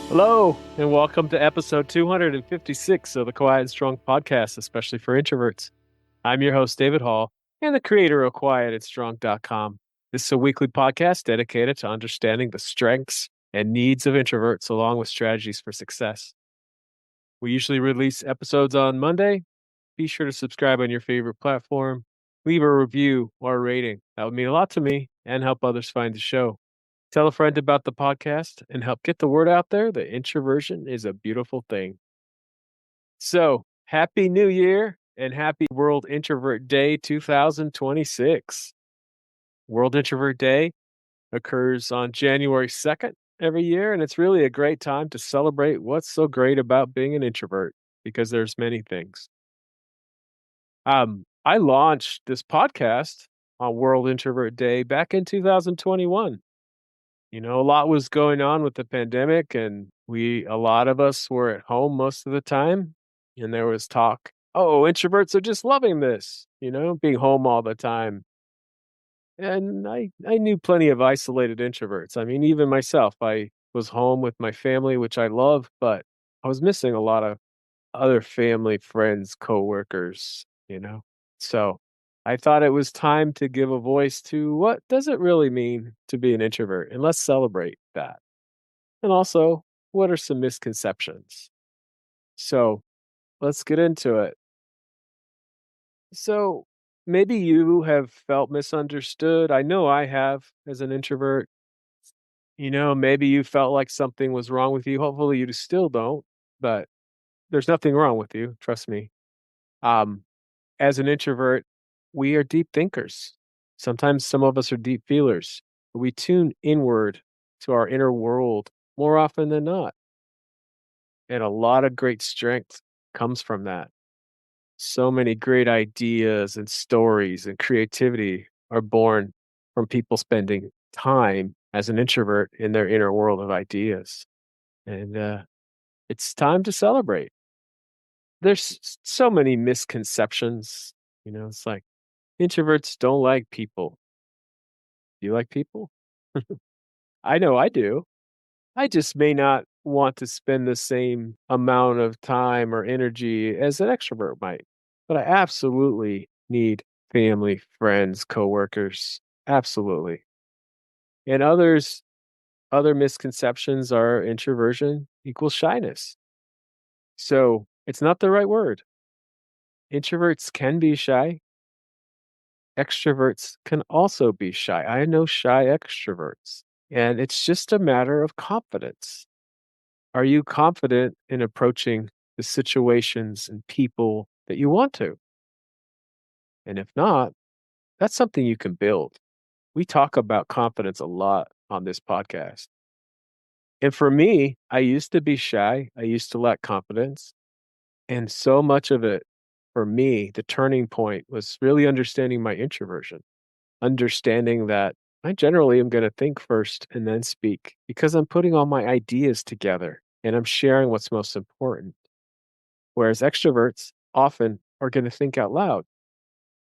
Hello, and welcome to episode 256 of the Quiet and Strong podcast, especially for introverts. I'm your host, David Hall, and the creator of quietandstrong.com. This is a weekly podcast dedicated to understanding the strengths and needs of introverts, along with strategies for success. We usually release episodes on Monday. Be sure to subscribe on your favorite platform, leave a review or a rating. That would mean a lot to me and help others find the show. Tell a friend about the podcast and help get the word out there that introversion is a beautiful thing. So, Happy New Year and happy World Introvert Day 2026. World Introvert Day occurs on January 2nd every year, and it's really a great time to celebrate what's so great about being an introvert because there's many things. I launched this podcast on World Introvert Day back in 2021. A lot was going on with the pandemic, and a lot of us were at home most of the time. And there was talk, oh, introverts are just loving this, being home all the time. And I knew plenty of isolated introverts. I mean, even myself, I was home with my family, which I love, but I was missing a lot of other family, friends, coworkers. So I thought it was time to give a voice to what does it really mean to be an introvert, and let's celebrate that. And also, what are some misconceptions? So let's get into it. So maybe you have felt misunderstood. I know I have as an introvert. Maybe you felt like something was wrong with you. Hopefully, you still don't, but there's nothing wrong with you. Trust me. Um, as an introvert, we are deep thinkers. Sometimes some of us are deep feelers. We tune inward to our inner world more often than not. And a lot of great strength comes from that. So many great ideas and stories and creativity are born from people spending time as an introvert in their inner world of ideas. And it's time to celebrate. There's so many misconceptions. It's like introverts don't like people. Do you like people? I know I do. I just may not want to spend the same amount of time or energy as an extrovert might. But I absolutely need family, friends, coworkers. Absolutely. And other misconceptions are introversion equals shyness. So it's not the right word. Introverts can be shy. Extroverts can also be shy. I know shy extroverts. And it's just a matter of confidence. Are you confident in approaching the situations and people that you want to? And if not, that's something you can build. We talk about confidence a lot on this podcast. And for me, I used to be shy. I used to lack confidence. And so much of it, for me, the turning point was really understanding my introversion, understanding that I generally am going to think first and then speak because I'm putting all my ideas together and I'm sharing what's most important. Whereas extroverts often are going to think out loud.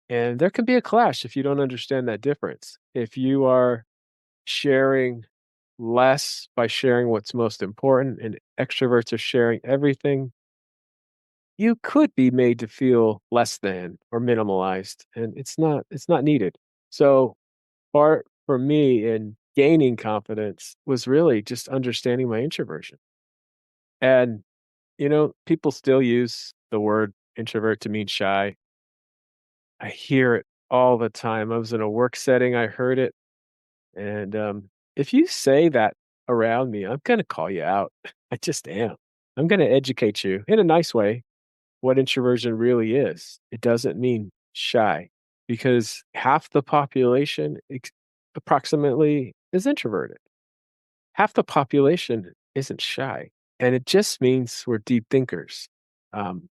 And there can be a clash if you don't understand that difference. If you are sharing less by sharing what's most important and extroverts are sharing everything, you could be made to feel less than or minimalized, and it's not needed. So part for me in gaining confidence was really just understanding my introversion. And people still use the word introvert to mean shy. I hear it all the time. I was in a work setting, I heard it. And if you say that around me, I'm going to call you out. I just am. I'm going to educate you in a nice way what introversion really is. It doesn't mean shy because half the population approximately is introverted. Half the population isn't shy. And it just means we're deep thinkers. Um,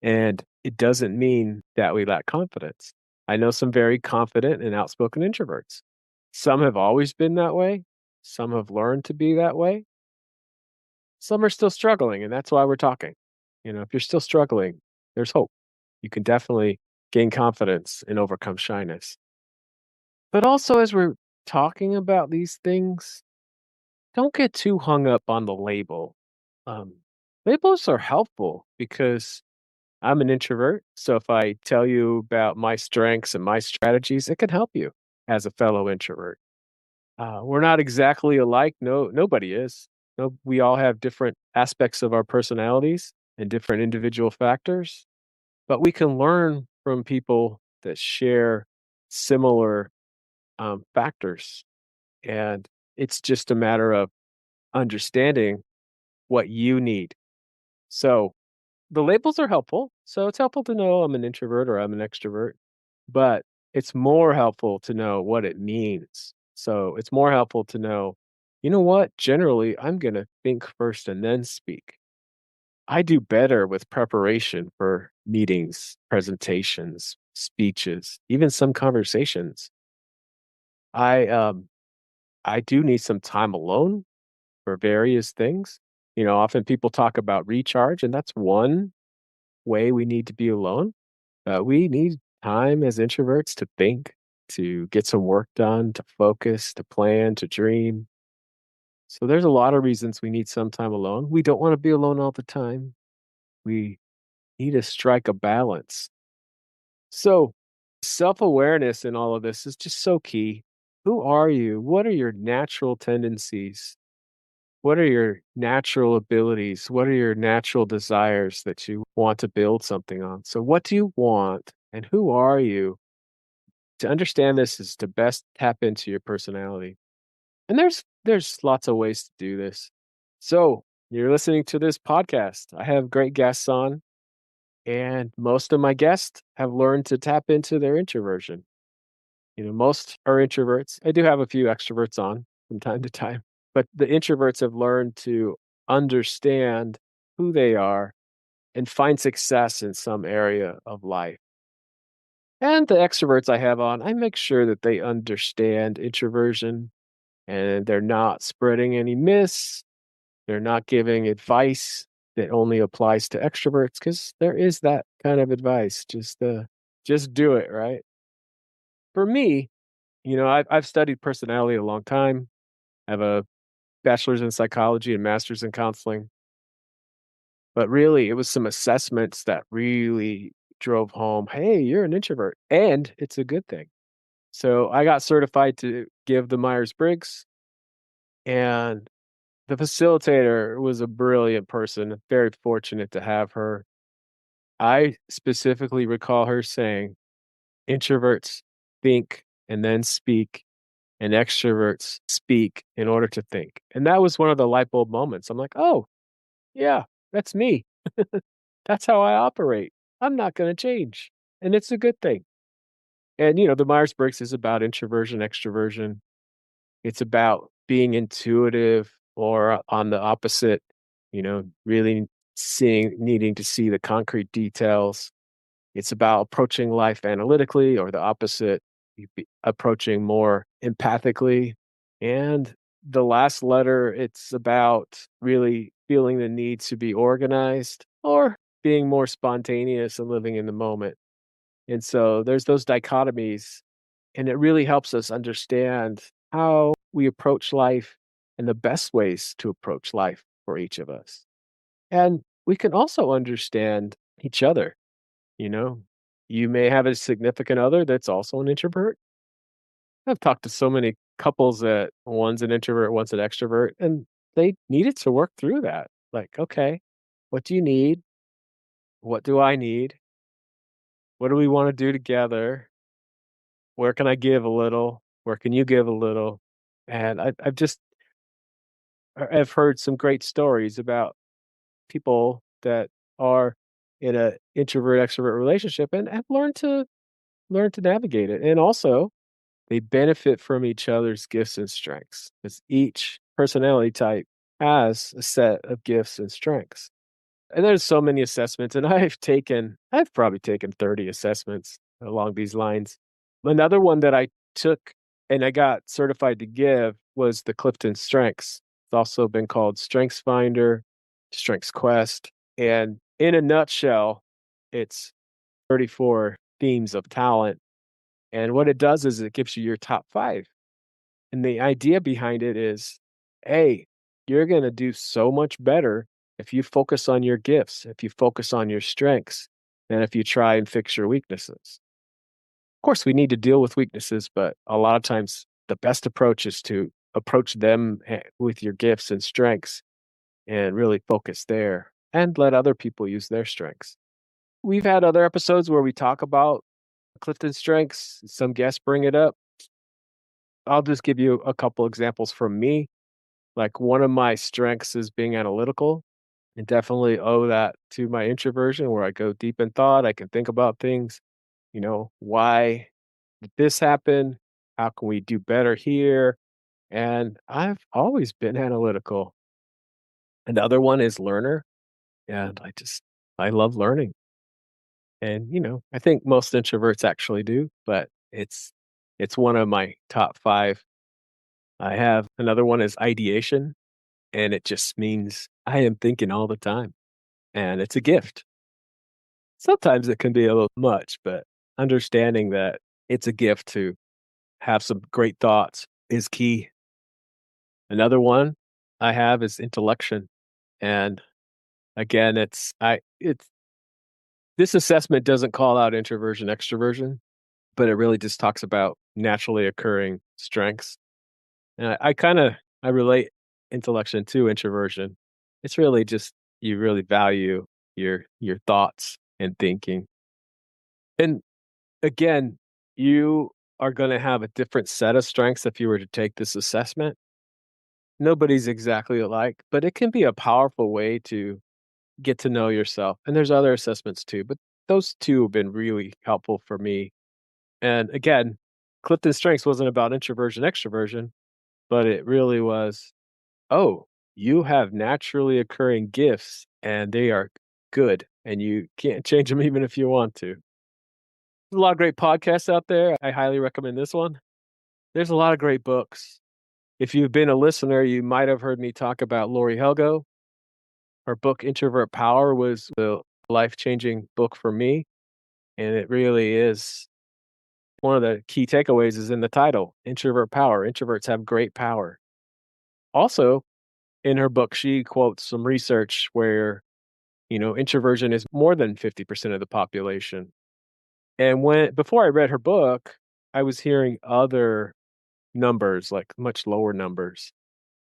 And it doesn't mean that we lack confidence. I know some very confident and outspoken introverts. Some have always been that way. Some have learned to be that way. Some are still struggling, and that's why we're talking. If you're still struggling, there's hope. You can definitely gain confidence and overcome shyness. But also, as we're talking about these things, don't get too hung up on the label. Um, Labels are helpful because I'm an introvert. So if I tell you about my strengths and my strategies, it can help you as a fellow introvert. We're not exactly alike. No, nobody is. No, we all have different aspects of our personalities and different individual factors, but we can learn from people that share similar factors. And it's just a matter of understanding what you need. So the labels are helpful. So it's helpful to know I'm an introvert or I'm an extrovert, but it's more helpful to know what it means. So it's more helpful to know, you know what? Generally, I'm going to think first and then speak. I do better with preparation for meetings, presentations, speeches, even some conversations. I I do need some time alone for various things. Often people talk about recharge, and that's one way we need to be alone. We need time as introverts to think, to get some work done, to focus, to plan, to dream. So there's a lot of reasons we need some time alone. We don't want to be alone all the time. We need to strike a balance. So self awareness in all of this is just so key. Who are you? What are your natural tendencies? What are your natural abilities? What are your natural desires that you want to build something on? So, what do you want and who are you? To understand this is to best tap into your personality. And there's lots of ways to do this. So, you're listening to this podcast. I have great guests on, and most of my guests have learned to tap into their introversion. Most are introverts. I do have a few extroverts on from time to time, but the introverts have learned to understand who they are and find success in some area of life. And the extroverts I have on, I make sure that they understand introversion and they're not spreading any myths. They're not giving advice that only applies to extroverts because there is that kind of advice. Just do it, right? For me, I've studied personality a long time. I have a bachelor's in psychology and master's in counseling. But really, it was some assessments that really drove home, hey, you're an introvert. And it's a good thing. So I got certified to give the Myers Briggs, and the facilitator was a brilliant person. Very fortunate to have her. I specifically recall her saying, introverts think and then speak, and extroverts speak in order to think. And that was one of the light bulb moments. I'm like, oh, yeah, that's me. That's how I operate. I'm not going to change. And it's a good thing. And, the Myers Briggs is about introversion, extroversion. It's about being intuitive or on the opposite, really needing to see the concrete details. It's about approaching life analytically or the opposite, approaching more empathically. And the last letter, it's about really feeling the need to be organized or being more spontaneous and living in the moment. And so there's those dichotomies, and it really helps us understand how we approach life and the best ways to approach life for each of us. And we can also understand each other. You know, you may have a significant other that's also an introvert. I've talked to so many couples that one's an introvert, one's an extrovert, and they needed to work through that. Like, okay, what do you need? What do I need? What do we want to do together? Where can I give a little? Where can you give a little? And I've heard some great stories about people that are in a introvert extrovert relationship and have learned to navigate it. And also they benefit from each other's gifts and strengths because each personality type has a set of gifts and strengths. And there's so many assessments, and I've probably taken 30 assessments along these lines. Another one that I took and I got certified to give was the Clifton Strengths. It's also been called Strengths Finder, Strengths Quest. And in a nutshell, it's 34 themes of talent. And what it does is it gives you your top five. And the idea behind it is, hey, You're going to do so much better if you focus on your gifts, if you focus on your strengths, than if you try and fix your weaknesses. Of course, we need to deal with weaknesses, but a lot of times the best approach is to approach them with your gifts and strengths and really focus there and let other people use their strengths. We've had other episodes where we talk about Clifton's strengths. Some guests bring it up. I'll just give you a couple examples from me. Like one of my strengths is being analytical and definitely owe that to my introversion where I go deep in thought. I can think about things, why did this happen? How can we do better here? And I've always been analytical. Another one is learner. And I love learning. And, I think most introverts actually do, but it's one of my top 5. I have another one is ideation, and it just means I am thinking all the time, and it's a gift. Sometimes it can be a little much, but understanding that it's a gift to have some great thoughts is key. Another one I have is intellection, and again, it's this assessment doesn't call out introversion, extroversion, but it really just talks about naturally occurring strengths. And I relate intellection to introversion. It's really just you really value your thoughts and thinking. And again, you are going to have a different set of strengths if you were to take this assessment. Nobody's exactly alike, but it can be a powerful way to get to know yourself. And there's other assessments too, but those two have been really helpful for me. And again, Clifton's strengths wasn't about introversion, extroversion, but it really was, oh, you have naturally occurring gifts and they are good and you can't change them even if you want to. There's a lot of great podcasts out there. I highly recommend this one. There's a lot of great books. If you've been a listener, you might have heard me talk about Lori Helgo. Her book, Introvert Power, was a life changing book for me. And it really is one of the key takeaways is in the title Introvert Power. Introverts have great power. Also, in her book, she quotes some research where, introversion is more than 50% of the population. And before I read her book, I was hearing other numbers, like much lower numbers.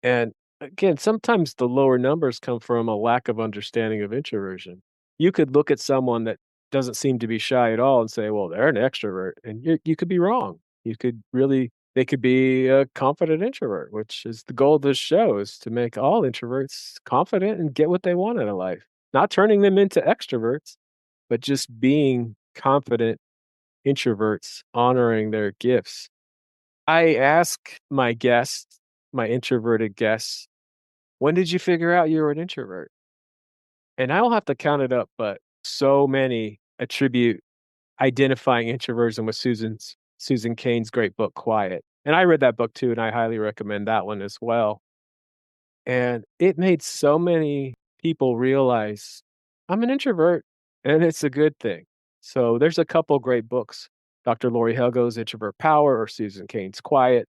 And again, sometimes the lower numbers come from a lack of understanding of introversion. You could look at someone that doesn't seem to be shy at all and say, well, they're an extrovert. And you could be wrong. They could be a confident introvert, which is the goal of this show is to make all introverts confident and get what they want out of life. Not turning them into extroverts, but just being confident introverts, honoring their gifts. I ask my introverted guests, when did you figure out you were an introvert? And I don't have to count it up, but so many attribute identifying introversion with Susan Cain's great book, Quiet. And I read that book too, and I highly recommend that one as well. And it made so many people realize I'm an introvert and it's a good thing. So there's a couple great books. Dr. Lori Helgo's Introvert Power or Susan Cain's Quiet.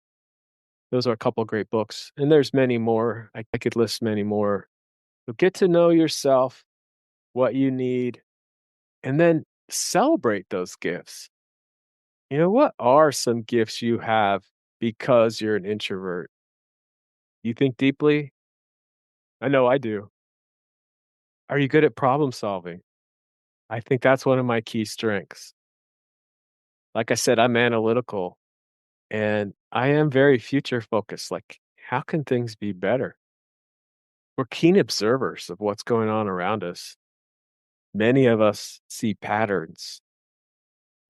Those are a couple great books. And there's many more. I could list many more. So get to know yourself, what you need, and then celebrate those gifts. What are some gifts you have because you're an introvert? You think deeply? I know I do. Are you good at problem solving? I think that's one of my key strengths. Like I said, I'm analytical and I am very future focused. Like, how can things be better? We're keen observers of what's going on around us. Many of us see patterns.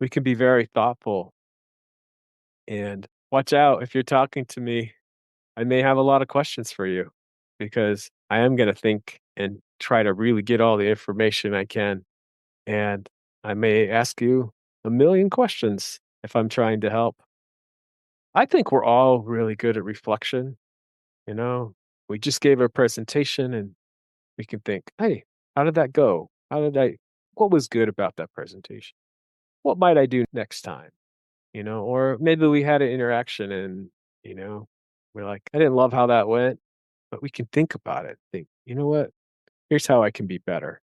We can be very thoughtful and watch out if you're talking to me. I may have a lot of questions for you because I am going to think and try to really get all the information I can. And I may ask you a million questions if I'm trying to help. I think we're all really good at reflection. You know, we just gave a presentation and we can think, hey, how did that go? What was good about that presentation? What might I do next time? Or maybe we had an interaction and, you know, we're like, I didn't love how that went. but we can think about it. Think, you know what? Here's how I can be better.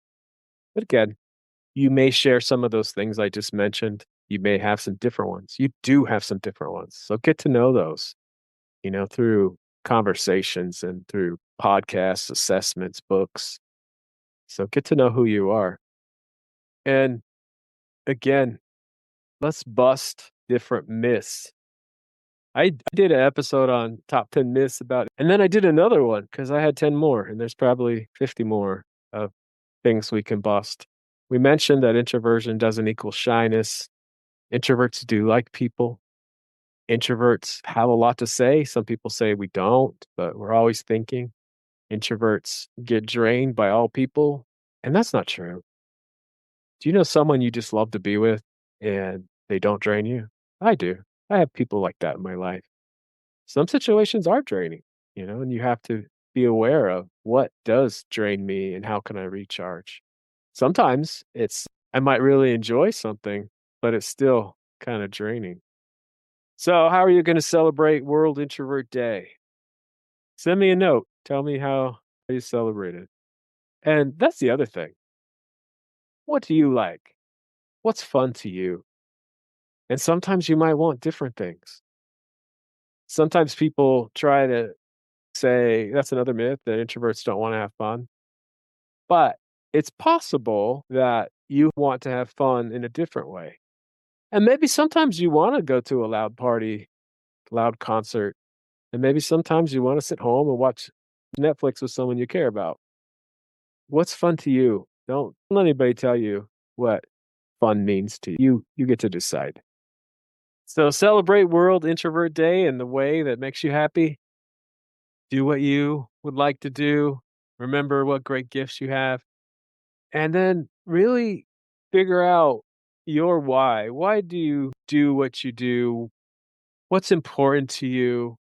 But again, you may share some of those things I just mentioned. You may have some different ones. You do have some different ones. So get to know those, through conversations and through podcasts, assessments, books. So get to know who you are. And again, let's bust different myths. I did an episode on top 10 myths about, and then I did another one because I had 10 more, and there's probably 50 more of things we can bust. We mentioned that introversion doesn't equal shyness. Introverts do like people. Introverts have a lot to say. Some people say we don't, but we're always thinking. Introverts get drained by all people, and that's not true. Do you know someone you just love to be with and they don't drain you? I do. I have people like that in my life. Some situations are draining, and you have to be aware of what does drain me and how can I recharge. Sometimes it's I might really enjoy something, but it's still kind of draining. So, how are you going to celebrate World Introvert Day? Send me a note. Tell me how you celebrate it. And that's the other thing. What do you like? What's fun to you? And sometimes you might want different things. Sometimes people try to say that's another myth that introverts don't want to have fun. But it's possible that you want to have fun in a different way. And maybe sometimes you want to go to a loud party, loud concert, and maybe sometimes you want to sit home and watch Netflix with someone you care about. What's fun to you? Don't let anybody tell you what fun means to you. You get to decide. So celebrate World Introvert Day in the way that makes you happy. Do what you would like to do. Remember what great gifts you have. And then really figure out your why. Why do you do what you do? What's important to you?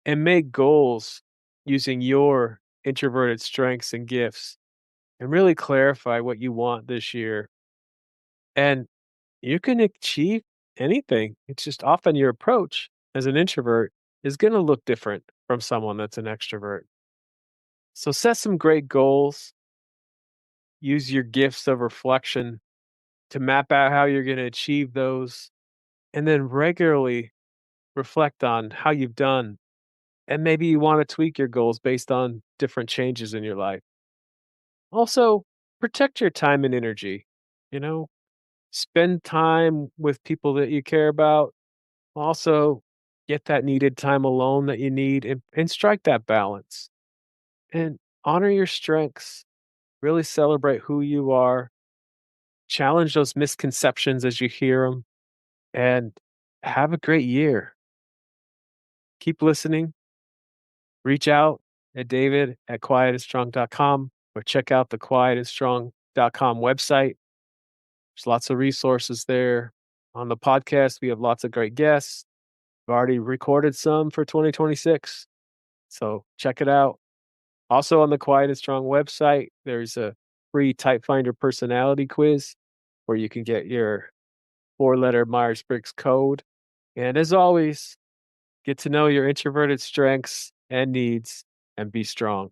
And make goals using your introverted strengths and gifts and really clarify what you want this year. And you can achieve anything. It's just often your approach as an introvert is going to look different from someone that's an extrovert. So set some great goals, use your gifts of reflection to map out how you're going to achieve those, and then regularly reflect on how you've done. And maybe you want to tweak your goals based on different changes in your life. Also, protect your time and energy. You know, spend time with people that you care about. Also, get that needed time alone that you need and strike that balance. And honor your strengths. Really celebrate who you are. Challenge those misconceptions as you hear them and have a great year. Keep listening. Reach out at David at quietandstrong.com or check out the quietandstrong.com website. There's lots of resources there. On the podcast, we have lots of great guests. We've already recorded some for 2026. So check it out. Also on the Quiet and Strong website, there's a free Type Finder personality quiz where you can get your 4-letter Myers-Briggs code. And as always, get to know your introverted strengths and needs and be strong.